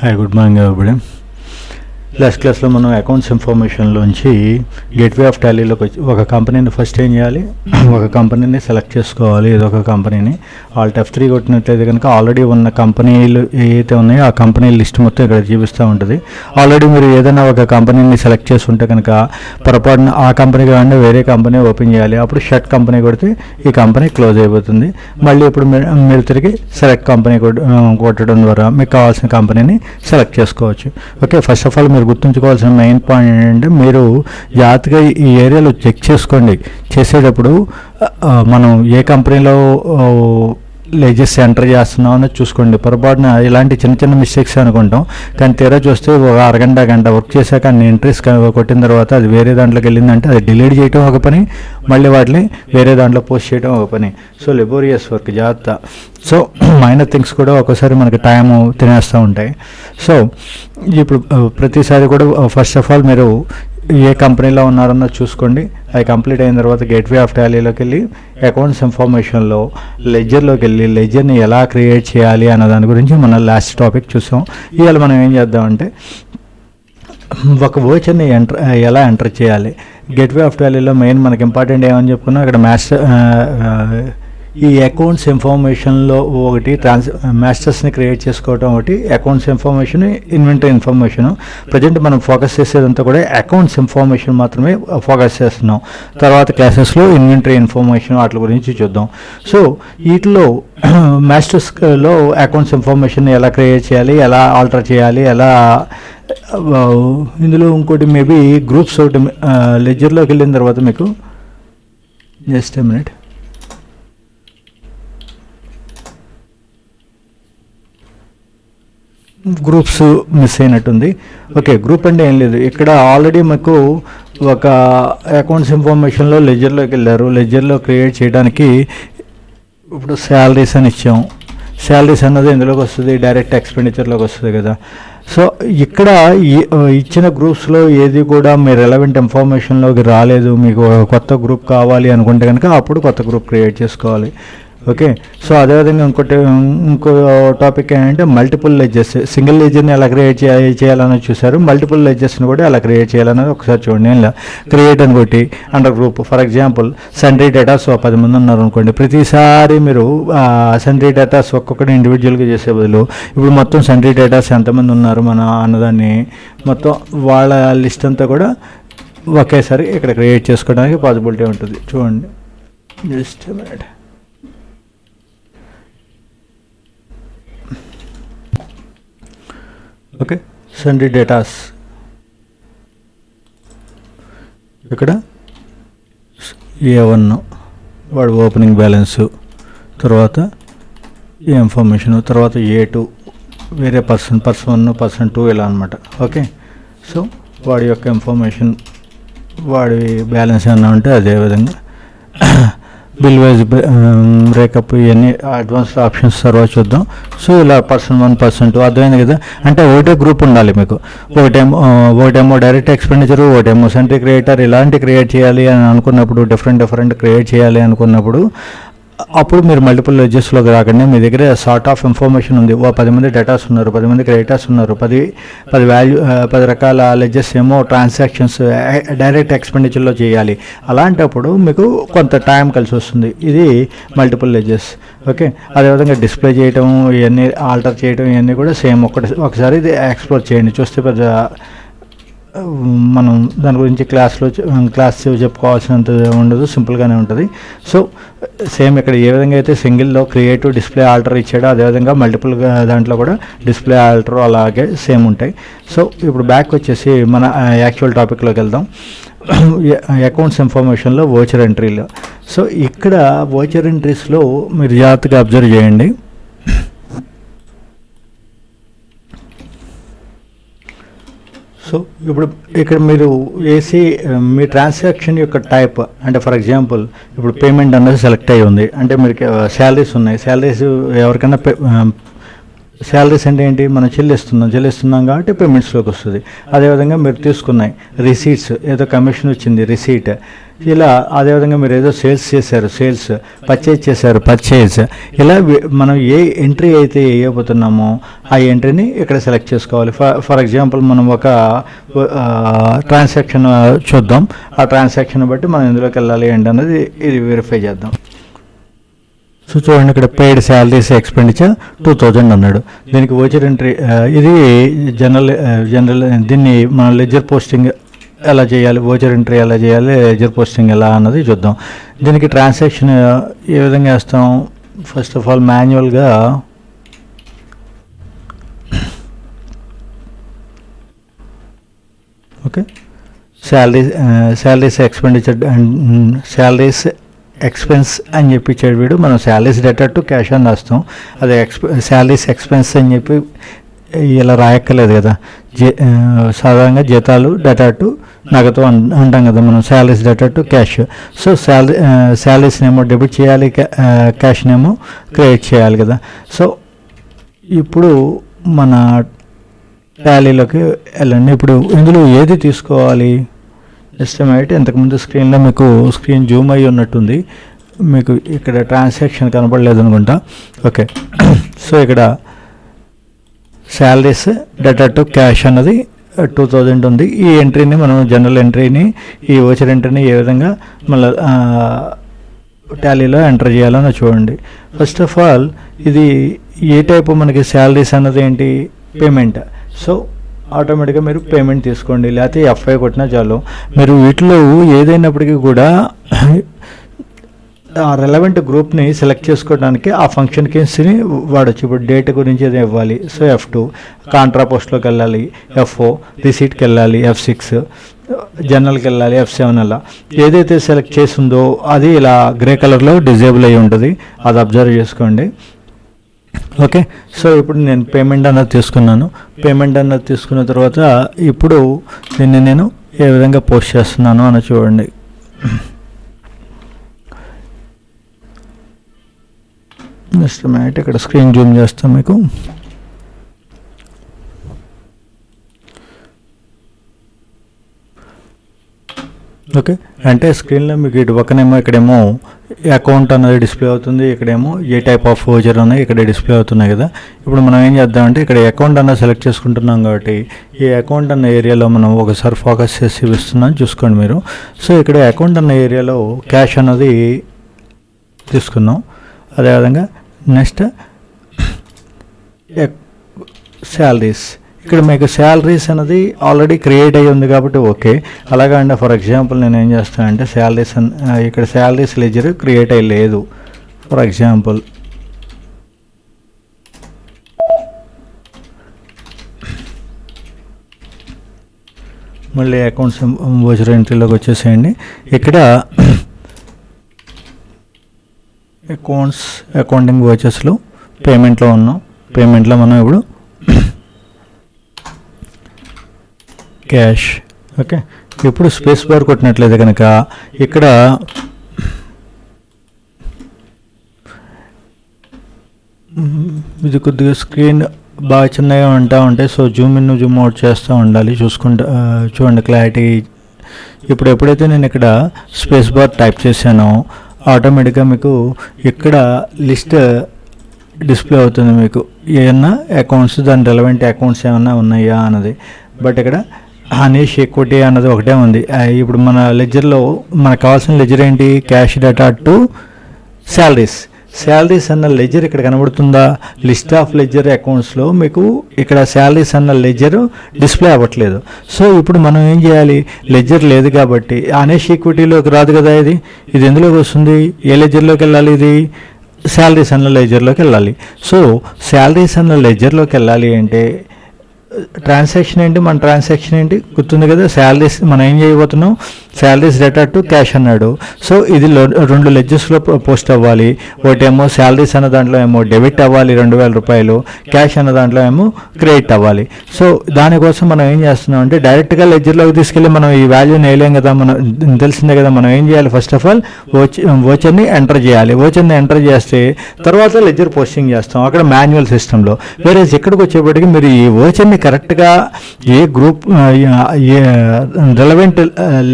Hi, good morning everybody. Last క్లాస్లో మనం accounts ఇన్ఫర్మేషన్లోంచి gateway of టాలీలోకి వచ్చి ఒక కంపెనీని ఫస్ట్ ఏం చేయాలి, ఒక కంపెనీని సెలెక్ట్ చేసుకోవాలి. ఏదో ఒక కంపెనీని ఆల్ట్ F3 కొట్టినట్లయితే కనుక ఆల్రెడీ ఉన్న కంపెనీలు ఏవైతే ఉన్నాయో ఆ కంపెనీ లిస్ట్ మొత్తం ఇక్కడ చూపిస్తూ ఉంటుంది. ఆల్రెడీ మీరు ఏదైనా ఒక కంపెనీని సెలెక్ట్ చేసుకుంటే కనుక పొరపాటున ఆ కంపెనీ కాకుండా వేరే కంపెనీ ఓపెన్ చేయాలి. అప్పుడు షట్ కంపెనీ కొడితే ఈ కంపెనీ క్లోజ్ అయిపోతుంది. మళ్ళీ ఇప్పుడు మీరు తిరిగి సెలెక్ట్ కంపెనీ కొట్టడం ద్వారా మీకు కావాల్సిన కంపెనీని సెలెక్ట్ చేసుకోవచ్చు. ఓకే, ఫస్ట్ ఆఫ్ ఆల్ మీరు గుర్తుంచుకోవాల్సిన మెయిన్ పాయింట్ ఏంటంటే మీరు జాగ్రత్తగా ఈ ఏరియాలో చెక్ చేసుకోండి. చేసేటప్పుడు మనం ఏ కంపెనీలో లెజెస్ ఎంటర్ చేస్తున్నాం అనేది చూసుకోండి. పొరపాటున ఇలాంటి చిన్న చిన్న మిస్టేక్స్ అనుకుంటాం, కానీ తీరా చూస్తే ఒక గంట వర్క్ చేశాక అన్ని ఎంట్రీస్ కొట్టిన తర్వాత అది వేరే దాంట్లోకి వెళ్ళిందంటే అది డిలీట్ చేయడం ఒక పని, మళ్ళీ వాటిని వేరే దాంట్లో పోస్ట్ చేయడం ఒక పని. సో లెబోరియస్ వర్క్, జాగ్రత్త. సో మైనర్ థింగ్స్ కూడా ఒక్కోసారి మనకి టైము తినేస్తూ ఉంటాయి. సో ఇప్పుడు ప్రతిసారి కూడా ఫస్ట్ ఆఫ్ ఆల్ మీరు ఏ కంపెనీలో ఉన్నారన్నది చూసుకోండి. అది కంప్లీట్ అయిన తర్వాత గేట్వే ఆఫ్ టాలీలోకి వెళ్ళి అకౌంట్స్ ఇన్ఫర్మేషన్లో లెడ్జర్లోకి వెళ్ళి లెడ్జర్ని ఎలా క్రియేట్ చేయాలి అన్న దాని గురించి మనం లాస్ట్ టాపిక్ చూసాం. ఇవాళ మనం ఏం చేద్దామంటే ఒక వోచర్ని ఎలా ఎంటర్ చేయాలి. గేట్వే ఆఫ్ టాలీలో మెయిన్ మనకి ఇంపార్టెంట్ ఏమని చెప్పుకున్నాం, ఇక్కడ ఈ అకౌంట్స్ ఇన్ఫర్మేషన్లో ఒకటి మాస్టర్స్ని క్రియేట్ చేసుకోవడం, ఒకటి accounts information, inventory information. Present మనం ఫోకస్ చేసేదంతా కూడా అకౌంట్స్ ఇన్ఫర్మేషన్ మాత్రమే ఫోకస్ చేస్తున్నాం. తర్వాత క్లాసెస్లో ఇన్వెంటరీ ఇన్ఫర్మేషన్ వాటి గురించి చూద్దాం. సో వీటిలో మాస్టర్స్లో అకౌంట్స్ ఇన్ఫర్మేషన్ ఎలా క్రియేట్ చేయాలి, ఎలా ఆల్టర్ చేయాలి, ఎలా ఇందులో ఇంకోటి మేబీ గ్రూప్స్ ఒకటి లెడ్జర్లోకి వెళ్ళిన తర్వాత మీకు just a minute, groups miss అయినట్టుంది. ఓకే, గ్రూప్ అంటే ఏం లేదు, ఇక్కడ ఆల్రెడీ మీకు ఒక అకౌంట్స్ ఇన్ఫర్మేషన్లో లెడ్జర్లోకి వెళ్ళారు. లెడ్జర్లో క్రియేట్ చేయడానికి ఇప్పుడు శాలరీస్ అని ఇచ్చాం. శాలరీస్ అన్నది ఎందులోకి వస్తుంది, డైరెక్ట్ ఎక్స్పెండిచర్లోకి వస్తుంది కదా. సో ఇక్కడ ఇచ్చిన గ్రూప్స్లో ఏది కూడా మీ రెలవెంట్ ఇన్ఫర్మేషన్లోకి రాలేదు, మీకు కొత్త గ్రూప్ కావాలి అనుకుంటే కనుక అప్పుడు కొత్త గ్రూప్ క్రియేట్ చేసుకోవాలి. ఓకే, సో అదేవిధంగా ఇంకో టాపిక్ ఏంటంటే మల్టిపుల్ లెడ్జెస్. సింగిల్ లెడ్జర్ని ఎలా క్రియేట్ చేయాలని చూసారు, మల్టిపుల్ లెడ్జెస్ని కూడా ఎలా క్రియేట్ చేయాలనేది ఒకసారి చూడండి. ఇలా క్రియేట్ అని కొట్టి under group, for example sundry datas 10 మంది ఉన్నారు అనుకోండి. ప్రతిసారి మీరు సండ్రీ డేటాస్ ఒక్కొక్కటి ఇండివిజువల్గా చేసే బదులు ఇప్పుడు మొత్తం సండ్రీ డేటాస్ ఎంతమంది ఉన్నారు మన అన్నదాన్ని మొత్తం వాళ్ళ లిస్ట్ అంతా కూడా ఒకేసారి ఇక్కడ క్రియేట్ చేసుకోవడానికి పాసిబిలిటీ ఉంటుంది. చూడండి, just minute. Okay, sundry datas ఇక్కడ A1 వాడు ఓపెనింగ్ బ్యాలెన్సు, తర్వాత ఈ ఇన్ఫర్మేషను, తర్వాత A2 వేరే పర్సన్ 1, పర్సన్ 2 ఇలా అనమాట. ఓకే, సో వాడి యొక్క ఇన్ఫర్మేషన్, వాడి బ్యాలెన్స్ ఏమన్నా ఉంటే అదేవిధంగా బిల్ వైజ్ బ్రేకప్, ఇవన్నీ అడ్వాన్స్డ్ ఆప్షన్స్ తర్వాత చూద్దాం. సో ఇలా పర్సన్ 1, పర్సన్ 2 అర్థమైంది కదా. అంటే ఒకటే గ్రూప్ ఉండాలి మీకు. ఒకటేమో డైరెక్ట్ ఎక్స్పెండిచరు, ఒకటేమో సెంట్రీ క్రియేటర్, ఇలాంటి క్రియేట్ చేయాలి అని అనుకున్నప్పుడు, డిఫరెంట్ క్రియేట్ చేయాలి అనుకున్నప్పుడు అప్పుడు మీరు మల్టిపుల్ లెడ్జెస్లోకి రాకండి. మీ దగ్గర సార్ట్ ఆఫ్ ఇన్ఫర్మేషన్ ఉంది, 10 మంది డేటాస్ ఉన్నారు, 10 మంది క్రియేటర్స్ ఉన్నారు, 10 రకాల లెడ్జెస్ ఏమో ట్రాన్సాక్షన్స్ డైరెక్ట్ ఎక్స్పెండిచర్లో చేయాలి. అలాంటప్పుడు మీకు కొంత టైం కలిసి వస్తుంది. ఇది మల్టిపుల్ లెడ్జెస్. ఓకే, అదేవిధంగా డిస్ప్లే చేయటం, ఇవన్నీ ఆల్టర్ చేయడం, ఇవన్నీ కూడా సేమ్ ఒకసారి ఇది ఎక్స్ప్లోర్ చేయండి. చూస్తే పెద్ద మనం దాని గురించి క్లాస్ చెప్పుకోవాల్సినంత ఉండదు, సింపుల్గానే ఉంటుంది. సో సేమ్ ఇక్కడ ఏ విధంగా అయితే సింగిల్లో క్రియేటివ్ డిస్ప్లే ఆల్టర్ ఇచ్చాడో అదేవిధంగా మల్టిపుల్ దాంట్లో కూడా డిస్ప్లే ఆల్టర్ అలాగే సేమ్ ఉంటాయి. సో ఇప్పుడు బ్యాక్ వచ్చేసి మన యాక్చువల్ టాపిక్లోకి వెళ్దాం. అకౌంట్స్ ఇన్ఫర్మేషన్లో వోచర్ ఎంట్రీలో. సో ఇక్కడ వోచర్ ఎంట్రీస్లో మీరు జాగ్రత్తగా అబ్జర్వ్ చేయండి. సో ఇప్పుడు ఇక్కడ మీరు వేసి మీ ట్రాన్సాక్షన్ యొక్క టైప్, అంటే ఫర్ ఎగ్జాంపుల్ ఇప్పుడు పేమెంట్ అన్నది సెలెక్ట్ అయ్యి ఉంది, అంటే మీరు శాలరీస్ ఉన్నాయి. శాలరీస్ ఎవరికైనా శాలరీస్ అంటే ఏంటి, మనం చెల్లిస్తున్నాం కాబట్టి పేమెంట్స్లోకి వస్తుంది. అదేవిధంగా మీరు తీసుకున్నాయి రిసీట్స్, ఏదో కమిషన్ వచ్చింది రిసీట్, ఇలా అదేవిధంగా మీరు ఏదో సేల్స్ చేశారు, సేల్స్, పర్చేజ్ చేశారు, పర్చేజ్, ఇలా మనం ఏ ఎంట్రీ అయితే వేయబోతున్నామో ఆ ఎంట్రీని ఇక్కడ సెలెక్ట్ చేసుకోవాలి. ఫర్ ఎగ్జాంపుల్ మనం ఒక ట్రాన్సాక్షన్ చూద్దాం. ఆ ట్రాన్సాక్షన్ బట్టి మనం ఎందులోకి వెళ్ళాలి ఏంటి అన్నది ఇది వెరిఫై చేద్దాం. సో చూడండి, ఇక్కడ పెయిడ్ శాలరీస్ ఎక్స్పెండిచర్ 2000 అన్నాడు. దీనికి వోచర్ ఎంట్రీ, ఇది జనరల్ దీన్ని మనం లెడ్జర్ పోస్టింగ్ ఎలా చేయాలి, వోచర్ ఎంట్రీ ఎలా చేయాలి, లెడ్జర్ పోస్టింగ్ ఎలా అన్నది చూద్దాం. దీనికి ట్రాన్సాక్షన్ ఏ విధంగా వేస్తాం, ఫస్ట్ ఆఫ్ ఆల్ మాన్యువల్గా okay salaries expenditure and salaries expense అని చెప్పి ఇచ్చాడు వీడు. మనం శాలరీస్ డెటర్ టు క్యాష్ అని రాస్తాం. అదే శాలరీస్ ఎక్స్పెన్స్ అని చెప్పి ఇలా రాయక్కర్లేదు కదా. సాధారణంగా జీతాలు డెటర్ టు నగదు అంటాం కదా మనం, salaries debtor to cash. So శాలరీస్నేమో డెబిట్ చేయాలి, క్యాష్నేమో క్రెడిట్ చేయాలి కదా. సో ఇప్పుడు మన టాలీలోకి వెళ్ళండి. ఇప్పుడు ఇందులో ఏది తీసుకోవాలి, ఎస్టిమేట్. ఇంతకుముందు స్క్రీన్లో మీకు స్క్రీన్ జూమ్ అయ్యి ఉన్నట్టుంది, మీకు ఇక్కడ ట్రాన్సాక్షన్ కనపడలేదు అనుకుంటా. ఓకే, సో ఇక్కడ శాలరీస్ డెటర్ టు క్యాష్ అన్నది 2000 ఉంది. ఈ ఎంట్రీని మనం జనరల్ ఎంట్రీని, ఈ వోచర్ ఎంట్రీని ఏ విధంగా మళ్ళీ టాలీలో ఎంటర్ చేయాలని చూడండి. ఫస్ట్ ఆఫ్ ఆల్ ఇది ఏ టైపు మనకి శాలరీస్ అన్నది ఏంటి, పేమెంట్. సో ఆటోమేటిక్గా మీరు పేమెంట్ తీసుకోండి, లేకపోతే ఎఫ్ఐ కొట్టినా చాలు. మీరు వీటిలో ఏదైనప్పటికీ కూడా ఆ రెలవెంట్ గ్రూప్ని సెలెక్ట్ చేసుకోవడానికి ఆ ఫంక్షన్ కీస్ని వాడచ్చు. ఇప్పుడు డేట్ గురించి ఏదో ఇవ్వాలి, సో F2, కాంట్రా పోస్ట్లోకి వెళ్ళాలి F4, రిసీట్కి వెళ్ళాలి F6, జనరల్కి వెళ్ళాలి F7. అలా ఏదైతే సెలెక్ట్ చేసిందో అది ఇలా గ్రే కలర్లో డిజేబుల్ అయ్యి ఉంటుంది, అది అబ్జర్వ్ చేసుకోండి. ఓకే, సో ఇప్పుడు నేను పేమెంట్ అన్నది తీసుకున్నాను. పేమెంట్ అన్నది తీసుకున్న తర్వాత ఇప్పుడు దీన్ని నేను ఏ విధంగా పోస్ట్ చేస్తున్నాను అని చూడండి. నెక్స్ట్ మ్యాట్ ఇక్కడ స్క్రీన్ జూమ్ చేస్తాం మీకు. ఓకే, అంటే స్క్రీన్లో మీకు ఇటు పక్కనేమో ఇక్కడేమో అకౌంట్ అన్నది డిస్ప్లే అవుతుంది, ఇక్కడేమో ఏ టైప్ ఆఫ్ వోచర్ ఉన్నాయి ఇక్కడ డిస్ప్లే అవుతున్నాయి కదా. ఇప్పుడు మనం ఏం చేద్దామంటే ఇక్కడ అకౌంట్ అన్నది సెలెక్ట్ చేసుకుంటున్నాం కాబట్టి ఈ అకౌంట్ అన్న ఏరియాలో మనం ఒకసారి ఫోకస్ చేసి ఇస్తున్నాం, చూసుకోండి మీరు. సో ఇక్కడ అకౌంట్ అన్న ఏరియాలో క్యాష్ అన్నది తీసుకున్నాం. అదేవిధంగా నెక్స్ట్ శాలరీస్, ఇక్కడ మీకు శాలరీస్ అనేది ఆల్రెడీ క్రియేట్ అయ్యి ఉంది కాబట్టి ఓకే. అలాగా అండి, ఫర్ ఎగ్జాంపుల్ నేను ఏం చేస్తానంటే శాలరీస్ ఇక్కడ శాలరీస్ లెడ్జర్ క్రియేట్ అయ్యి లేదు. ఫర్ ఎగ్జాంపుల్ మళ్ళీ అకౌంట్స్ వోచర్ ఎంట్రీలోకి వచ్చేసేయండి. ఇక్కడ అకౌంటింగ్ వోచర్స్లో పేమెంట్లో ఉన్నాం. పేమెంట్లో మనం ఇప్పుడు క్యాష్. ఓకే, ఇప్పుడు స్పేస్ బార్ కొట్టినట్లయితే కనుక ఇక్కడ ఇది కొద్దిగా స్క్రీన్ బాగా చిన్నగా ఉంటే so Zoom in Zoom out చేస్తూ ఉండాలి, చూడండి క్లారిటీ. ఇప్పుడు ఎప్పుడైతే నేను ఇక్కడ స్పేస్ బార్ టైప్ చేశానో ఆటోమేటిక్గా మీకు ఇక్కడ లిస్ట్ డిస్ప్లే అవుతుంది. మీకు ఏమన్నా అకౌంట్స్, దాని రెలవెంట్ అకౌంట్స్ ఏమన్నా ఉన్నాయా అన్నది. బట్ ఇక్కడ హనీష్ ఈక్విటీ అన్నది ఒకటే ఉంది. ఇప్పుడు మన లెడ్జర్లో మనకు కావాల్సిన లెడ్జర్ ఏంటి, క్యాష్ డేటా టు శాలరీస్ అన్న లెడ్జర్ ఇక్కడ కనబడుతుందా. లిస్ట్ ఆఫ్ లెడ్జర్ అకౌంట్స్లో మీకు ఇక్కడ శాలరీస్ అన్న లెడ్జర్ డిస్ప్లే అవ్వట్లేదు. సో ఇప్పుడు మనం ఏం చేయాలి, లెడ్జర్ లేదు కాబట్టి హనీష్ ఈక్విటీలోకి రాదు కదా. ఇది ఎందులోకి వస్తుంది, ఏ లెడ్జర్లోకి వెళ్ళాలి, ఇది శాలరీస్ అన్న లెడ్జర్లోకి వెళ్ళాలి. సో శాలరీస్ అన్న లెడ్జర్లోకి వెళ్ళాలి అంటే ట్రాన్సాక్షన్ ఏంటి, మన ట్రాన్సాక్షన్ ఏంటి గుర్తుంది కదా, శాలరీస్ మనం ఏం చేయబోతున్నాం, శాలరీస్ రిటర్న్ టు క్యాష్ అన్నాడు. సో ఇది 2 లెడ్జెస్లో పోస్ట్ అవ్వాలి. ఒకటేమో శాలరీస్ అన్న దాంట్లో ఏమో డెబిట్ అవ్వాలి 2,000 రూపాయలు, క్యాష్ అన్న దాంట్లో ఏమో క్రెడిట్ అవ్వాలి. సో దానికోసం మనం ఏం చేస్తున్నాం అంటే డైరెక్ట్గా లెడ్జర్లోకి తీసుకెళ్ళి మనం ఈ వాల్యూని వేయలేం కదా, మనం తెలిసిందే కదా. మనం ఏం చేయాలి, ఫస్ట్ ఆఫ్ ఆల్ ఓచర్ని ఎంటర్ చేయాలి. ఓచర్ని ఎంటర్ చేస్తే తర్వాత లెడ్జర్ పోస్టింగ్ చేస్తాం అక్కడ మాన్యువల్ సిస్టంలో. వేరే ఇక్కడికి వచ్చేప్పటికి మీరు ఈ ఓచర్ని కరెక్ట్గా ఏ గ్రూప్ రెలవెంట్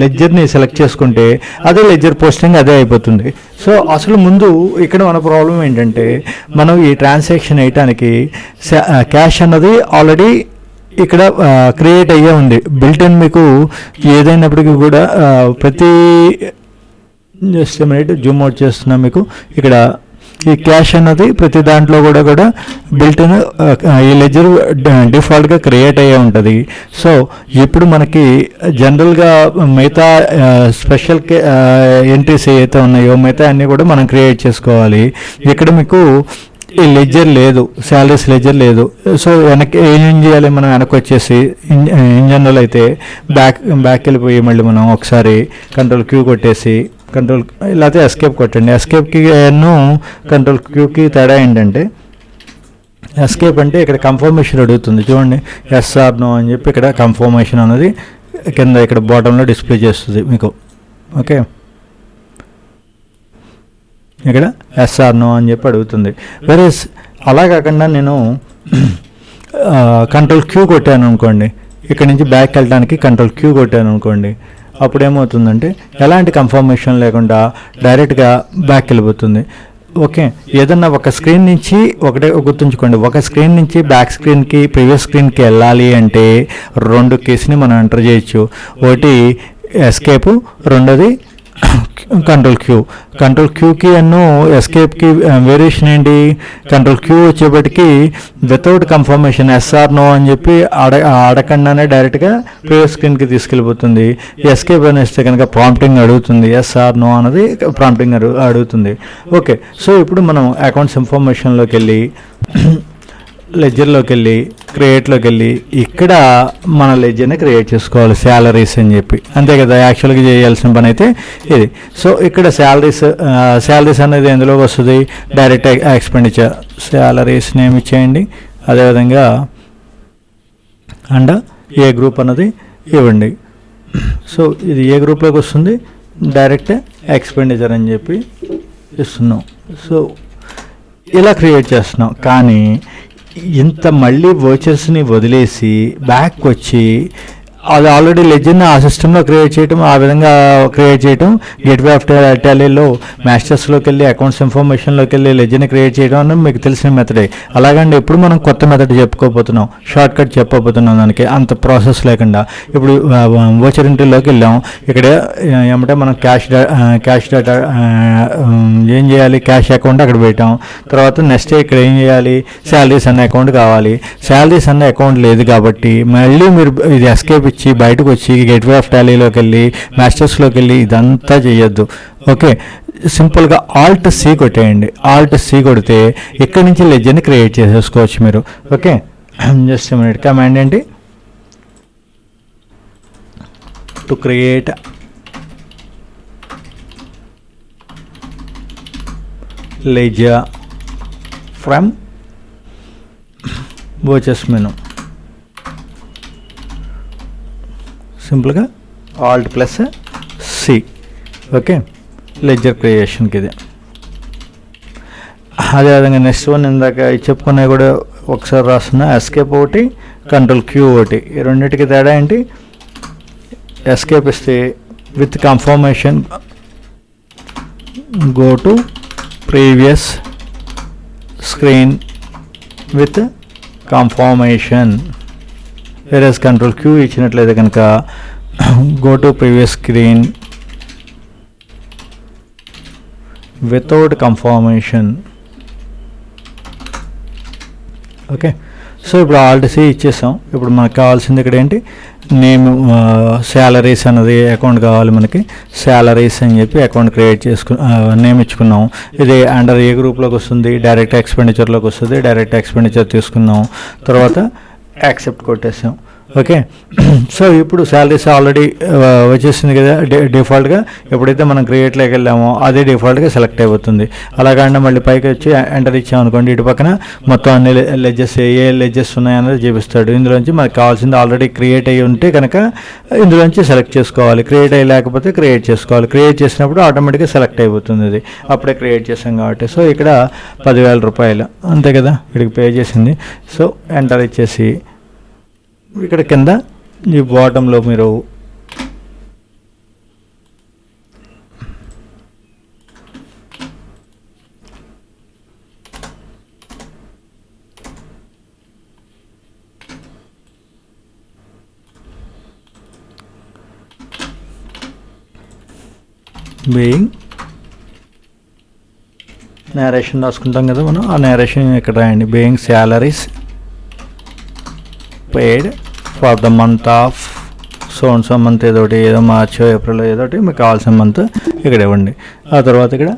లెడ్జర్ని సెలెక్ట్ చేసుకుంటే అదే లెడ్జర్ పోస్టింగ్ అదే అయిపోతుంది. సో అసలు ముందు ఇక్కడ మన ప్రాబ్లం ఏంటంటే మనం ఈ ట్రాన్సాక్షన్ వేయటానికి క్యాష్ అన్నది ఆల్రెడీ ఇక్కడ క్రియేట్ అయ్యే ఉంది బిల్ట్ ఇన్. మీకు ఏదైనప్పటికీ కూడా ప్రతి జస్ట్ మినిట్ జూమ్ అవుట్ చేస్తున్నా, మీకు ఇక్కడ ఈ క్యాష్ అన్నది ప్రతి దాంట్లో కూడా బిల్ట్ ఇన్ ఈ లెడ్జర్ డిఫాల్ట్గా క్రియేట్ అయ్యే ఉంటుంది. సో ఇప్పుడు మనకి జనరల్గా మిగతా స్పెషల్ ఎంట్రీస్ ఏవైతే ఉన్నాయో మిగతా అన్నీ కూడా మనం క్రియేట్ చేసుకోవాలి. ఇక్కడ మీకు ఈ లెడ్జర్ లేదు, శాలరీస్ లెడ్జర్ లేదు. సో వెనక్కి ఏం చేయాలి, మనం వెనక్కి వచ్చేసి ఇన్ జనరల్ అయితే బ్యాక్ వెళ్ళిపోయి మళ్ళీ మనం ఒకసారి కంట్రోల్ క్యూ కొట్టేసి లేకపోతే ఎస్కేప్ కొట్టండి. ఎస్కేప్కి కంట్రోల్ క్యూకి తేడా ఏంటంటే ఎస్కేప్ అంటే ఇక్కడ కన్ఫర్మేషన్ అడుగుతుంది చూడండి, ఎస్ ఆర్ నో అని చెప్పి ఇక్కడ కన్ఫర్మేషన్ అనేది కింద ఇక్కడ బాటంలో డిస్ప్లే చేస్తుంది మీకు. ఓకే, ఇక్కడ ఎస్ ఆర్ నో అని చెప్పి అడుగుతుంది. వేరే అలా కాకుండా నేను కంట్రోల్ క్యూ కొట్టాను అనుకోండి, ఇక్కడ నుంచి బ్యాక్ వెళ్ళడానికి కంట్రోల్ క్యూ కొట్టాను అనుకోండి, అప్పుడు ఏమవుతుందంటే ఎలాంటి కన్ఫర్మేషన్ లేకుండా డైరెక్ట్గా బ్యాక్ వెళ్ళిపోతుంది. ఓకే, ఏదన్నా ఒక స్క్రీన్ నుంచి ఒకటే గుర్తుంచుకోండి, ఒక స్క్రీన్ నుంచి బ్యాక్ స్క్రీన్కి ప్రీవియస్ స్క్రీన్కి వెళ్ళాలి అంటే 2 కీస్ని మనం ఎంటర్ చేయొచ్చు. ఒకటి ఎస్కేప్, రెండోది కంట్రోల్ క్యూకి ఎస్కేప్కి వేరియేషన్ ఏంటి, కంట్రోల్ క్యూ వచ్చేప్పటికి వితౌట్ కన్ఫర్మేషన్ ఎస్ఆర్ నో అని చెప్పి అడగకుండానే డైరెక్ట్గా ప్రీవియస్ స్క్రీన్కి తీసుకెళ్ళిపోతుంది. ఎస్కేప్ అనేస్తే కనుక ప్రాంప్టింగ్ అడుగుతుంది, ఎస్ఆర్ నో అన్నది ప్రాంప్టింగ్ అడుగుతుంది. ఓకే, సో ఇప్పుడు మనం అకౌంట్స్ ఇన్ఫర్మేషన్లోకి వెళ్ళి లెడ్జర్లోకి వెళ్ళి క్రియేట్లోకి వెళ్ళి ఇక్కడ మన లెడ్జర్ని క్రియేట్ చేసుకోవాలి శాలరీస్ అని చెప్పి, అంతే కదా యాక్చువల్గా చేయాల్సిన పని అయితే ఇది. సో ఇక్కడ శాలరీస్ అనేది ఎందులోకి వస్తుంది, డైరెక్ట్ ఎక్స్పెండిచర్ శాలరీస్ నేమ్ ఇచ్చేయండి. అదేవిధంగా అండ్ ఏ గ్రూప్ అన్నది ఇవ్వండి. సో ఇది ఏ గ్రూప్లోకి వస్తుంది, డైరెక్ట్ ఎక్స్పెండిచర్ అని చెప్పి ఇస్తున్నాం. సో ఇలా క్రియేట్ చేస్తున్నాం. కానీ ఇంత మళ్ళీ వోచర్స్ని వదిలేసి బ్యాక్ వచ్చి అది ఆల్రెడీ లెజెండ్ని ఆ సిస్టంలో క్రియేట్ చేయటం, ఆ విధంగా క్రియేట్ చేయటం గేట్వే ఆఫ్ టాలీలో మాస్టర్స్లోకి వెళ్ళి అకౌంట్స్ ఇన్ఫర్మేషన్లోకి వెళ్ళి లెజెండ్ని క్రియేట్ చేయడం అనేది మీకు తెలిసిన మెథడే. అలాగండి ఎప్పుడు మనం కొత్త మెథడ్ చెప్పుకోపోతున్నాం, షార్ట్ కట్ చెప్పబోతున్నాం దానికి అంత ప్రాసెస్ లేకుండా. ఇప్పుడు వోచర్ ఎంట్రీలోకి వెళ్ళాం, ఇక్కడ ఏమంటే మనం క్యాష్ డేటా ఏం చేయాలి, క్యాష్ అకౌంట్ అక్కడ పెట్టాం. తర్వాత నెక్స్ట్ ఇక్కడ ఏం చేయాలి, శాలరీస్ అనే అకౌంట్ కావాలి. శాలరీస్ అనే అకౌంట్ లేదు కాబట్టి మళ్ళీ మీరు ఇది ఎస్కేప్ ఇచ్చి బయటకు వచ్చి గేట్వే ఆఫ్ టాలీలోకి వెళ్ళి మాస్టర్స్లోకి వెళ్ళి ఇదంతా చేయొద్దు. ఓకే, సింపుల్గా ఆల్ట్ సి కొట్టేయండి. ఆల్ట్ సి కొడితే ఇక్కడి నుంచి లెడ్జర్ని క్రియేట్ చేసేసుకోవచ్చు మీరు. Okay, just minute. కమాండ్ ఏంటి, to create ledger from vouchers menu. సింపుల్గా alt plus C. Okay, ledger క్రియేషన్కి ఇది. అదేవిధంగా నెక్స్ట్ వన్ ఇందాక చెప్పుకున్నా కూడా ఒకసారి రాస్తున్నా, ఎస్కేప్ ఒకటి, కంట్రోల్ క్యూ ఒకటి. ఈ రెండింటికి తేడా ఏంటి, ఎస్కేప్ ఇస్తే with confirmation go to previous screen with confirmation. Whereas control Q ఇచ్చినట్లయితే కనుక go to previous screen without confirmation. Okay, so ఇప్పుడు ఆల్ట్ సి ఇచ్చేసాం. ఇప్పుడు మనకు కావాల్సింది ఇక్కడ ఏంటి, నేమ్ శాలరీస్ అన్నది అకౌంట్ కావాలి మనకి. శాలరీస్ అని చెప్పి అకౌంట్ క్రియేట్ నేమ్ ఇచ్చుకున్నాం. ఇది అండర్ ఏ గ్రూప్లోకి వస్తుంది, డైరెక్ట్ ఎక్స్పెండిచర్లోకి వస్తుంది. డైరెక్ట్ ఎక్స్పెండిచర్ తీసుకున్నాం. తర్వాత యాక్సెప్ట్ కొట్టేసాం. ఓకే, సో ఇప్పుడు శాలరీస్ ఆల్రెడీ వచ్చేసింది కదా డిఫాల్ట్గా. ఎప్పుడైతే మనం క్రియేట్లోకి వెళ్ళామో అదే డిఫాల్ట్గా సెలెక్ట్ అయిపోతుంది. అలాగంటే మళ్ళీ పైకి వచ్చి ఎంటర్ ఇచ్చామనుకోండి, ఇటు పక్కన మొత్తం అన్ని లెడ్జెస్ ఏ లెడ్జెస్ ఉన్నాయనేది చూపిస్తాడు. ఇందులోంచి మనకు కావాల్సింది ఆల్రెడీ క్రియేట్ అయ్యి ఉంటే కనుక ఇందులోంచి సెలెక్ట్ చేసుకోవాలి. క్రియేట్ అయ్యి లేకపోతే క్రియేట్ చేసుకోవాలి. క్రియేట్ చేసినప్పుడు ఆటోమేటిక్గా సెలెక్ట్ అయిపోతుంది. ఇది అప్పుడే క్రియేట్ చేసాం కాబట్టి. సో ఇక్కడ 10,000 రూపాయలు అంతే కదా ఇక్కడికి పే చేసింది. సో ఎంటర్ ఇచ్చేసి ఇక్కడ కింద ఈ బాటంలో మీరు బీయింగ్ నేరేషన్ రాసుకుంటాం కదా మనం. ఆ నేరేషన్ ఇక్కడ రాయండి. Being salaries paid for the month of so month ఏదోటి, ఏదో మార్చ్ ఏప్రిల్ ఏదోటి మీకు కావాల్సిన మంత్ ఇక్కడ ఇవ్వండి. ఆ తర్వాత ఇక్కడ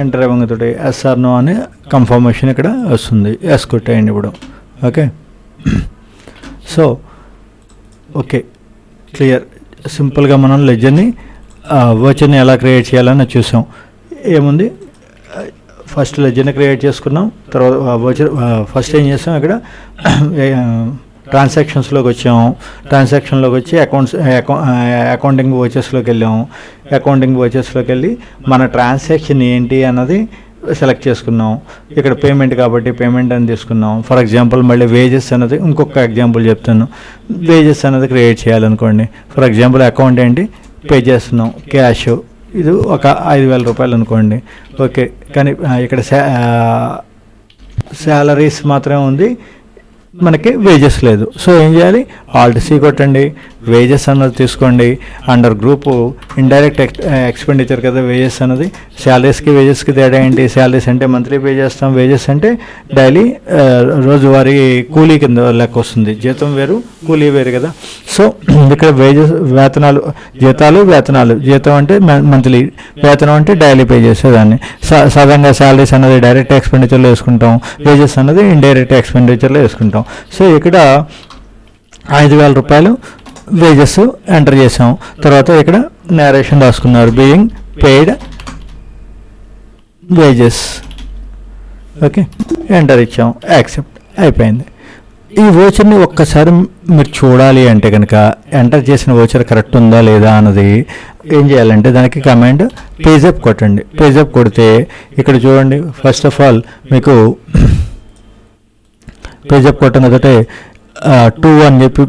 ఎంటర్ అవ్వగానే ఎస్ఆర్ నో అనే కన్ఫర్మేషన్ ఇక్కడ వస్తుంది. ఎస్ కొట్టేయండి ఇప్పుడు. Okay, so okay clear. సింపుల్గా మనం లెడ్జర్ని వర్చర్ని ఎలా క్రియేట్ చేయాలని చూసాం. ఏముంది, ఫస్ట్ లెడ్జర్ని క్రియేట్ చేసుకున్నాం. తర్వాత వర్చర్ ఫస్ట్ ఏం చేస్తాం, ఇక్కడ ట్రాన్సాక్షన్స్లోకి వచ్చాము. ట్రాన్సాక్షన్లోకి వచ్చి అకౌంటింగ్ వర్చర్స్లోకి వెళ్ళాము. అకౌంటింగ్ వర్చర్స్లోకి వెళ్ళి మన ట్రాన్సాక్షన్ ఏంటి అన్నది సెలెక్ట్ చేసుకున్నాం. ఇక్కడ పేమెంట్ కాబట్టి పేమెంట్ అని తీసుకున్నాం. ఫర్ ఎగ్జాంపుల్ మళ్ళీ వేజెస్ అన్నది ఇంకొక ఎగ్జాంపుల్ చెప్తాను. వేజెస్ అన్నది క్రియేట్ చేయాలనుకోండి. ఫర్ ఎగ్జాంపుల్ అకౌంట్ ఏంటి పే చేస్తున్నాం, క్యాష్ ఇది ఒక 5,000 రూపాయలు అనుకోండి. ఓకే, కానీ ఇక్కడ శాలరీస్ మాత్రమే ఉంది, మనకి వేజెస్ లేదు. సో ఏం చేయాలి, ఆల్ట్ సి కొట్టండి, వేజెస్ అన్నది తీసుకోండి. అండర్ గ్రూప్ ఇండైరెక్ట్ ఎక్స్పెండిచర్ కదా వేజెస్ అన్నది. శాలరీస్కి వేజెస్కి తేడా ఏంటి, శాలరీస్ అంటే మంత్లీ పే చేస్తాం, వేజెస్ అంటే డైలీ రోజువారీ కూలీ కింద లెక్క వస్తుంది. జీతం వేరు కూలీ వేరు కదా. సో ఇక్కడ వేజెస్ వేతనాలు, జీతాలు వేతనాలు. జీతం అంటే మంత్లీ, వేతనం అంటే డైలీ పే చేసేదాన్ని. సాధారణంగా శాలరీస్ అన్నది డైరెక్ట్ ఎక్స్పెండిచర్లో వేసుకుంటాం, వేజెస్ అన్నది ఇండైరెక్ట్ ఎక్స్పెండిచర్లో వేసుకుంటాం. సో ఇక్కడ 5,000 రూపాయలు వేజెస్ ఎంటర్ చేసాం. తర్వాత ఇక్కడ నేరేషన్ రాసుకున్నారు, being paid wages. Okay, enter ఇచ్చాం, యాక్సెప్ట్ అయిపోయింది. ఈ ఓచర్ని ఒక్కసారి మీరు చూడాలి అంటే కనుక ఎంటర్ చేసిన ఓచర్ కరెక్ట్ ఉందా లేదా అన్నది ఏం చేయాలంటే దానికి కమాండ్ పేజప్ కొట్టండి. పేజప్ కొడితే ఇక్కడ చూడండి, ఫస్ట్ ఆఫ్ ఆల్ మీకు పేజప్ కొట్టడం కదంటే 2 అని చెప్పి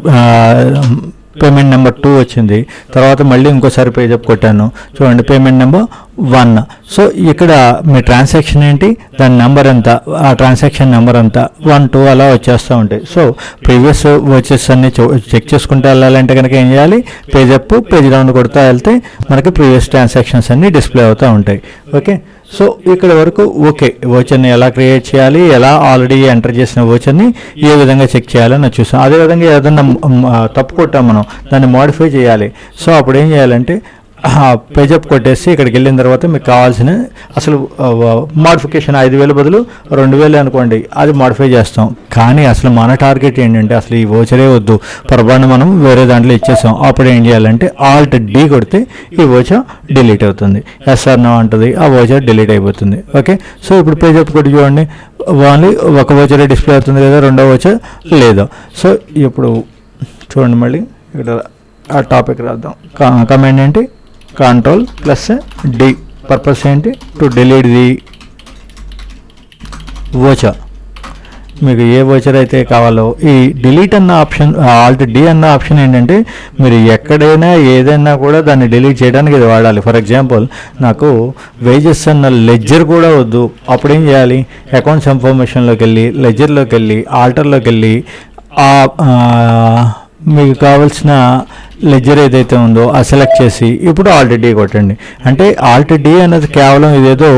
పేమెంట్ నెంబర్ 2 వచ్చింది. తర్వాత మళ్ళీ ఇంకోసారి పేజప్ కొట్టాను, చూడండి పేమెంట్ నెంబర్ 1. సో ఇక్కడ మీ ట్రాన్సాక్షన్ ఏంటి, దాని నెంబర్ ఎంత, ఆ ట్రాన్సాక్షన్ నెంబర్ ఎంత, 1, 2 అలా వచ్చేస్తూ ఉంటాయి. సో ప్రీవియస్ వచ్చేసి అన్ని చెక్ చేసుకుంటూ వెళ్ళాలంటే కనుక ఏం చేయాలి, పేజప్ పేజ్ డౌన్ కొడుతూ వెళ్తే మనకి ప్రీవియస్ ట్రాన్సాక్షన్స్ అన్నీ డిస్ప్లే అవుతూ ఉంటాయి. ఓకే, సో ఇక్కడ వరకు ఓకే. ఓచర్ని ఎలా క్రియేట్ చేయాలి, ఎలా ఆల్రెడీ ఎంటర్ చేసిన ఓచర్ని ఏ విధంగా చెక్ చేయాలని చూసాం. అదేవిధంగా ఏదైనా తప్పు కొట్టాం మనం, దాన్ని మోడిఫై చేయాలి. సో అప్పుడు ఏం చేయాలంటే పేజప్ కొట్టేసి ఇక్కడికి వెళ్ళిన తర్వాత మీకు కావాల్సిన అసలు మోడిఫికేషన్ 5,000 బదులు 2,000 అనుకోండి, అది మోడిఫై చేస్తాం. కానీ అసలు మన టార్గెట్ ఏంటంటే అసలు ఈ ఓచరే వద్దు, పొరపాటున మనం వేరే దాంట్లో ఇచ్చేసాం. అప్పుడు ఏం చేయాలంటే ఆల్ట్ డి కొడితే ఈ ఓచర్ డిలీట్ అవుతుంది. ఎస్ఆర్ నో అంటుంది, ఆ ఓచర్ డిలీట్ అయిపోతుంది. ఓకే, సో ఇప్పుడు పేజప్ కొట్టి చూడండి, ఓన్లీ ఒక ఓచరే డిస్ప్లే అవుతుంది కదా, రెండో ఓచర్ లేదు. సో ఇప్పుడు చూడండి, మళ్ళీ ఇక్కడ ఆ టాపిక్ రాద్దాం. కమాండ్ ఏంటి, Ctrl+D. పర్పస్ ఏంటి, టు డిలీట్ ది ఓచర్. మీకు ఏ ఓచర్ అయితే కావాలో ఈ డిలీట్ అన్న ఆప్షన్, ఆల్ట్ డి అన్న ఆప్షన్ ఏంటంటే మీరు ఎక్కడైనా ఏదైనా కూడా దాన్ని డిలీట్ చేయడానికి ఇది వాడాలి. ఫర్ ఎగ్జాంపుల్ నాకు వేజెస్ అన్న లెడ్జర్ కూడా వద్దు, అప్పుడు ఏం చేయాలి, అకౌంట్స్ ఇన్ఫర్మేషన్లోకి వెళ్ళి లెడ్జర్లోకి వెళ్ళి ఆల్టర్లోకి వెళ్ళి మీకు కావాల్సిన లెజర్ ఏదైతే ఉందో ఆ సెలెక్ట్ చేసి ఇప్పుడు ఆల్ట్ డి కొట్టండి. అంటే ఆల్ట్ డి అనేది కేవలం ఇదేదో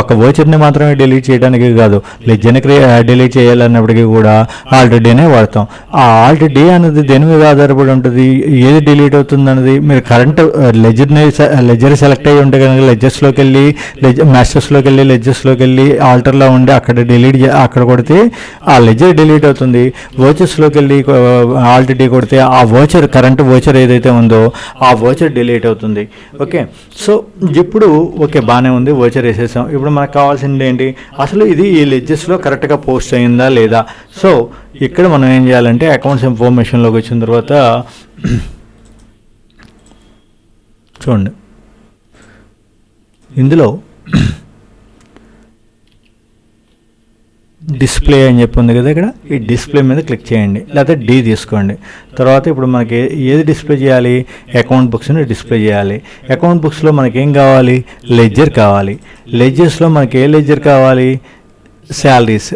ఒక వోచర్ని మాత్రమే డిలీట్ చేయడానికి కాదు, లెజర్ని డిలీట్ చేయాలన్నప్పటికీ కూడా ఆల్ట్ డినే వాడతాం. ఆ ఆల్ట్ డి అనేది దేని మీద ఆధారపడి ఉంటుంది, ఏది డిలీట్ అవుతుంది అనేది. మీరు కరెంట్ లెజర్ సెలెక్ట్ అయ్యి ఉంటే కనుక లెజర్స్లోకి వెళ్ళి మాస్టర్స్లోకి వెళ్ళి లెజర్స్లోకి వెళ్ళి ఆల్టర్లో ఉండి అక్కడ అక్కడ కొడితే ఆ లెజర్ డిలీట్ అవుతుంది. వోచర్స్లోకి వెళ్ళి ఆల్ట్ డి కొడితే ఆ వోచర్ కరెంట్ వోచర్ ఏదైతే ఉందో ఆ వోచర్ డిలీట్ అవుతుంది. ఓకే, సో ఇప్పుడు ఓకే బాగానే ఉంది, వోచర్ వేసేసాం. ఇప్పుడు మనకు కావాల్సింది ఏంటి, అసలు ఇది ఈ లెడ్జెస్లో కరెక్ట్గా పోస్ట్ అయిందా లేదా. సో ఇక్కడ మనం ఏం చేయాలంటే అకౌంట్స్ ఇన్ఫర్మేషన్లోకి వచ్చిన తర్వాత చూడండి, ఇందులో డిస్ప్లే అని చెప్పి ఉంది కదా, ఇక్కడ ఈ డిస్ప్లే మీద క్లిక్ చేయండి, లేకపోతే డి తీసుకోండి. తర్వాత ఇప్పుడు మనకి ఏది డిస్ప్లే చేయాలి, అకౌంట్ బుక్స్ని డిస్ప్లే చేయాలి. అకౌంట్ బుక్స్లో మనకి ఏం కావాలి, లెడ్జర్ కావాలి. లెడ్జర్స్లో మనకి ఏ లెడ్జర్ కావాలి, శాలరీస్.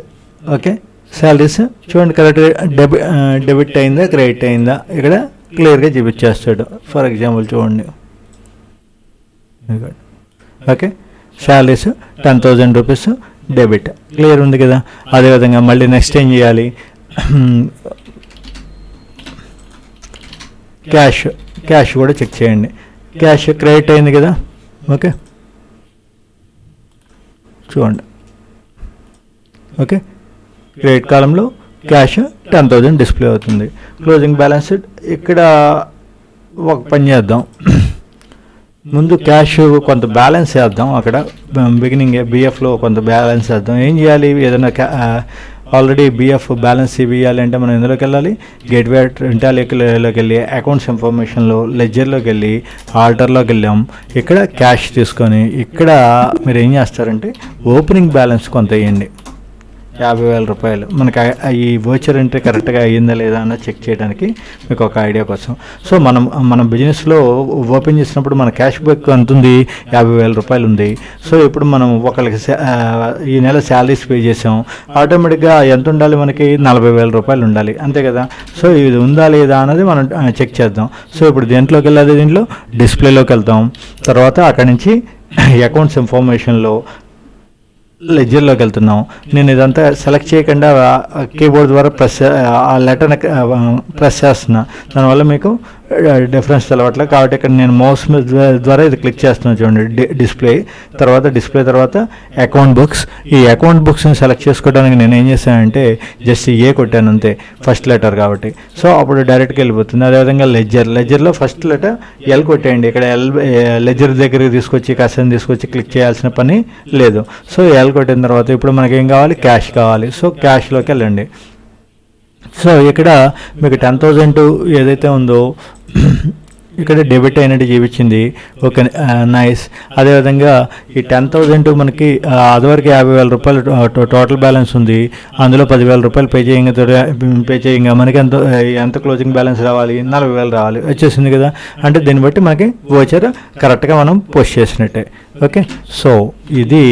ఓకే, శాలరీస్ చూడండి కరెక్ట్గా డెబిట్ అయిందా క్రెడిట్ అయిందా ఇక్కడ క్లియర్గా చూపించేస్తాడు. ఫర్ ఎగ్జాంపుల్ చూడండి, okay salaries 10,000 rupees debit clear ఉంది కదా. అదేవిధంగా మళ్ళీ నెక్స్ట్ ఏం చేయాలి, క్యాష్ కూడా చెక్ చేయండి. క్యాష్ క్రెడిట్ అయింది కదా. ఓకే చూడండి, ఓకే క్రెడిట్ కాలంలో క్యాష్ 10,000 డిస్ప్లే అవుతుంది. క్లోజింగ్ బ్యాలెన్స్ ఇక్కడ ఒక పని చేద్దాం, ముందు క్యాష్ కొంత బ్యాలెన్స్ చేద్దాం. అక్కడ బిగినింగ్ బిఎఫ్లో కొంత బ్యాలెన్స్ చేద్దాం. ఏం చేయాలి, ఏదైనా ఆల్రెడీ బిఎఫ్ బ్యాలెన్స్ ఇవ్వాలి అంటే మనం ఎందులోకి వెళ్ళాలి, గేట్వే టాలీలోకి వెళ్ళి అకౌంట్స్ ఇన్ఫర్మేషన్లో లెడ్జర్లోకి వెళ్ళి ఆల్టర్లోకి వెళ్ళాం. ఇక్కడ క్యాష్ తీసుకొని ఇక్కడ మీరు ఏం చేస్తారంటే ఓపెనింగ్ బ్యాలెన్స్ కొంత వేయండి, 50,000 రూపాయలు. మనకి ఈ వోచర్ ఎంట్రీ కరెక్ట్గా అయ్యిందా లేదా అన్నది చెక్ చేయడానికి మీకు ఒక ఐడియా కోసం. సో మన బిజినెస్లో ఓపెన్ చేసినప్పుడు మన క్యాష్ బ్యాక్ ఎంత ఉంది, 50,000 రూపాయలు ఉంది. సో ఇప్పుడు మనం ఒకరికి ఈ నెల శాలరీస్ పే చేసాం, ఆటోమేటిక్గా ఎంత ఉండాలి, మనకి 40,000 రూపాయలు ఉండాలి, అంతే కదా. సో ఇది ఉందా లేదా అన్నది మనం చెక్ చేద్దాం. సో ఇప్పుడు దేంట్లోకి వెళ్ళాలి, దీంట్లో డిస్ప్లేలోకి వెళ్తాం. తర్వాత అక్కడి నుంచి అకౌంట్స్ ఇన్ఫర్మేషన్లో లెడ్జర్లోకి వెళ్తున్నాం. నేను ఇదంతా సెలెక్ట్ చేయకుండా కీబోర్డ్ ద్వారా ఆ లెటర్ని ప్రెస్ చేస్తున్నా, దానివల్ల మీకు డిఫరెన్స్ తెలవట్లేదు. కాబట్టి ఇక్కడ నేను మౌస్ ద్వారా ఇది క్లిక్ చేస్తున్నాను చూడండి, డిస్ప్లే తర్వాత అకౌంట్ బుక్స్. ఈ అకౌంట్ బుక్స్ని సెలెక్ట్ చేసుకోవడానికి నేను ఏం చేశానంటే జస్ట్ ఏ కొట్టాను అంతే, ఫస్ట్ లెటర్ కాబట్టి. సో అప్పుడు డైరెక్ట్గా వెళ్ళిపోతుంది. అదేవిధంగా లెడ్జర్లో ఫస్ట్ లెటర్ ఎల్ కొట్టేయండి. ఇక్కడ లెడ్జర్ దగ్గరికి తీసుకొచ్చి కసన్ తీసుకొచ్చి క్లిక్ చేయాల్సిన పని లేదు. సో ఎల్ కొట్టిన తర్వాత ఇప్పుడు మనకి ఏం కావాలి, క్యాష్ కావాలి. సో క్యాష్లోకి వెళ్ళండి. సో ఇక్కడ మీకు 10,000 ఏదైతే ఉందో ఇక్కడ డెబిట్ అయినట్టు చూపించింది. Okay nice. అదేవిధంగా ఈ 10,000 మనకి అదివరకు 50,000 రూపాయలు టోటల్ బ్యాలెన్స్ ఉంది, అందులో 10,000 రూపాయలు పే చేయంగా మనకి ఎంత క్లోజింగ్ బ్యాలెన్స్ రావాలి, 40,000 రావాలి, వచ్చేసింది కదా. అంటే దీన్ని బట్టి మనకి వోచర్ కరెక్ట్గా మనం పోస్ట్ చేసినట్టే. ఓకే, సో ఇది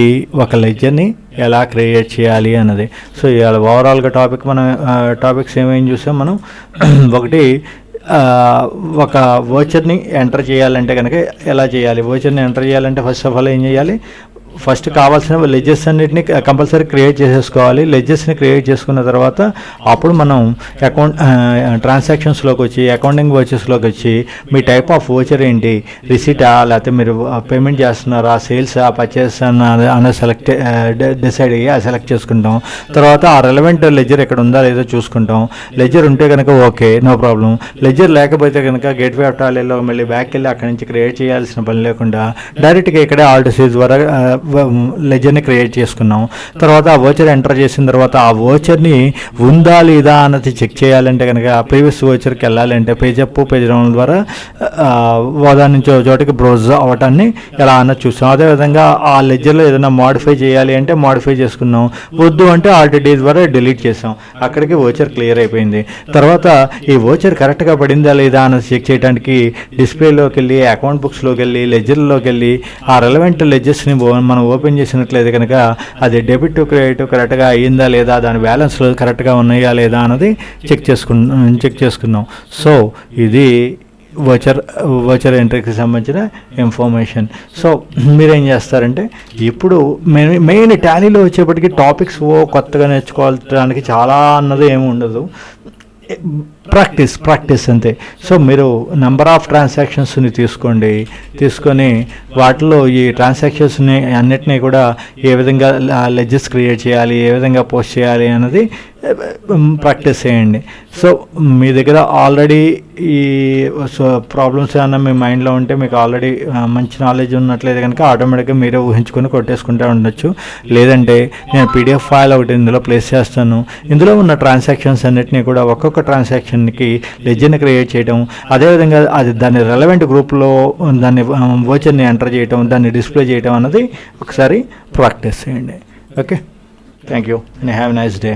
ఒక లెడ్జర్ని ఎలా క్రియేట్ చేయాలి అన్నది. సో ఇవాళ ఓవరాల్గా టాపిక్స్ ఏమేమి చూసాం మనం. ఒకటి ఒక వోచర్ని ఎంటర్ చేయాలంటే కనుక ఎలా చేయాలి, వోచర్ని ఎంటర్ చేయాలంటే ఫస్ట్ ఆఫ్ ఆల్ ఏం చేయాలి, ఫస్ట్ కావాల్సిన లెడ్జెస్ అన్నిటిని కంపల్సరీ క్రియేట్ చేసేసుకోవాలి. లెడ్జెస్ని క్రియేట్ చేసుకున్న తర్వాత అప్పుడు మనం ట్రాన్సాక్షన్స్లోకి వచ్చి అకౌంటింగ్ వోచర్స్లోకి వచ్చి మీ టైప్ ఆఫ్ వోచర్ ఏంటి, రిసీటా లేకపోతే మీరు పేమెంట్ చేస్తున్నారా, సేల్సా, పర్చేస్ అన్న డిసైడ్ అయ్యి సెలెక్ట్ చేసుకుంటాం. తర్వాత ఆ రెలవెంట్ లెడ్జర్ ఎక్కడ ఉందా లేదో చూసుకుంటాం. లెడ్జర్ ఉంటే కనుక ఓకే నో ప్రాబ్లం. లెడ్జర్ లేకపోతే కనుక గేట్వే ఆఫ్ టాలీలో మళ్ళీ బ్యాక్ వెళ్ళి అక్కడి నుంచి క్రియేట్ చేయాల్సిన పని లేకుండా డైరెక్ట్గా ఇక్కడే ఆల్ట్ సి ద్వారా లెజర్ని క్రియేట్ చేసుకున్నాం. తర్వాత ఆ వోచర్ ఎంటర్ చేసిన తర్వాత ఆ వోచర్ని ఉందా లేదా అన్నది చెక్ చేయాలంటే కనుక ప్రీవియస్ వోచర్కి వెళ్ళాలంటే పేజ్ అప్ పేజ్ డౌన్ ద్వారా దాని నుంచి చోటికి బ్రౌజ్ అవ్వటాన్ని ఎలా అన్నది చూసాం. అదేవిధంగా ఆ లెజర్లో ఏదైనా మాడిఫై చేయాలి అంటే మాడిఫై చేసుకున్నాం, వద్దు అంటే ఆల్ట్ డి ద్వారా డిలీట్ చేసాం. అక్కడికి వోచర్ క్లియర్ అయిపోయింది. తర్వాత ఈ వోచర్ కరెక్ట్గా పడిందా లేదా అన్నది చెక్ చేయడానికి డిస్ప్లేలోకి వెళ్ళి అకౌంట్ బుక్స్లోకి వెళ్ళి లెజర్లోకి వెళ్ళి ఆ రెలవెంట్ లెజర్స్ని మనం ఓపెన్ చేసినట్లయితే కనుక అది డెబిట్ టు క్రెడిట్ కరెక్ట్గా అయ్యిందా లేదా, దాని బ్యాలెన్స్లో కరెక్ట్గా ఉన్నాయా లేదా అన్నది చెక్ చేసుకున్నాం. సో ఇది వోచర్ ఎంట్రీకి సంబంధించిన ఇన్ఫర్మేషన్. సో మీరేం చేస్తారంటే ఇప్పుడు మెయిన్ టాలీలో వచ్చేప్పటికి టాపిక్స్ కొత్తగా నేర్చుకోవడానికి చాలా అన్నది ఏమి ఉండదు, ప్రాక్టీస్ అంతే. సో మీరు నెంబర్ ఆఫ్ ట్రాన్సాక్షన్స్ని తీసుకొని వాటిలో ఈ ట్రాన్సాక్షన్స్ని అన్నిటినీ కూడా ఏ విధంగా లెడ్జెస్ క్రియేట్ చేయాలి, ఏ విధంగా పోస్ట్ చేయాలి అన్నది ప్రాక్టీస్ చేయండి. సో మీ దగ్గర ఆల్రెడీ ఈ ప్రాబ్లమ్స్ ఏమన్నా మీ మైండ్లో ఉంటే మీకు ఆల్రెడీ మంచి నాలెడ్జ్ ఉన్నట్లయితే కనుక ఆటోమేటిక్గా మీరే ఊహించుకొని కొట్టేసుకుంటూ ఉండొచ్చు. లేదంటే నేను పీడిఎఫ్ ఫైల్ ఒకటి ఇందులో ప్లేస్ చేస్తాను. ఇందులో ఉన్న ట్రాన్సాక్షన్స్ అన్నిటినీ కూడా ఒక్కొక్క ట్రాన్సాక్షన్కి లెడ్జర్ని క్రియేట్ చేయడం, అదేవిధంగా దాన్ని రెలవెంట్ గ్రూప్లో దాన్ని వోచర్ని ఎంటర్ చేయడం, దాన్ని డిస్ప్లే చేయడం అన్నది ఒకసారి ప్రాక్టీస్ చేయండి. Okay, thank you and have a nice day.